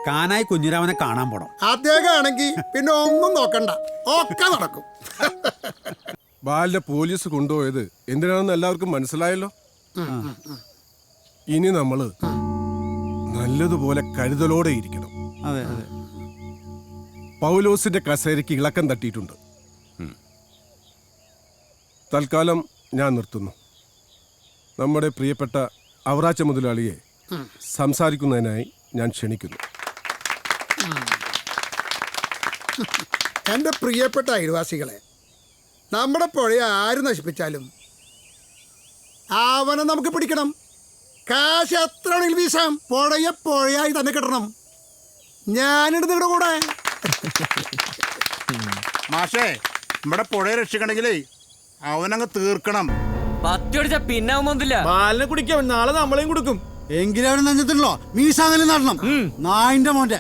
കാനായി കുഞ്ഞിരാമനെ കാണാൻ പോണം. അദ്ദേഹം ആണെങ്കിൽ പിന്നെ ഒന്നും നോക്കണ്ട, ഒക്കെ നടക്കും. ബാലിനെ പോലീസ് കൊണ്ടുപോയത് എന്തിനാണെന്ന് എല്ലാവർക്കും മനസ്സിലായല്ലോ. ഇനി നമ്മള് നല്ലതുപോലെ കരുതലോടെ ഇരിക്കണം. അതെ അതെ. പൗലോസിന്റെ കസേരയ്ക്ക് ഇളക്കം തട്ടിയിട്ടുണ്ട്. തൽക്കാലം ഞാൻ നിർത്തുന്നു. നമ്മുടെ പ്രിയപ്പെട്ട അവറാച്ച മുതലാളിയെ സംസാരിക്കുന്നതിനായി ഞാൻ ക്ഷണിക്കുന്നു. എൻ്റെ പ്രിയപ്പെട്ട അയൽവാസികളെ, നമ്മുടെ പുഴയെ ആര് നശിപ്പിച്ചാലും അവനെ നമുക്ക് പിടിക്കണം. കാശ് എത്ര ആണെങ്കിൽ വീശാം. പുഴയെ പുഴയായി തന്നെ കിട്ടണം. ഞാനിട് നിങ്ങളുടെ കൂടെ. മാഷേ, നമ്മുടെ പുഴയെ രക്ഷിക്കണമെങ്കിലേ അവനങ്ങ് തീർക്കണം. പത്തിയടിച്ച പിന്നെ അവൻ പാലിനെ കുടിക്കാൻ നാളെ നമ്മളെയും കൊടുക്കും. എങ്കിലും അവിടെ നെഞ്ഞത്തില്ലോ മീശാങ്ങലും നടണം. നായിന്റെ മോന്റെ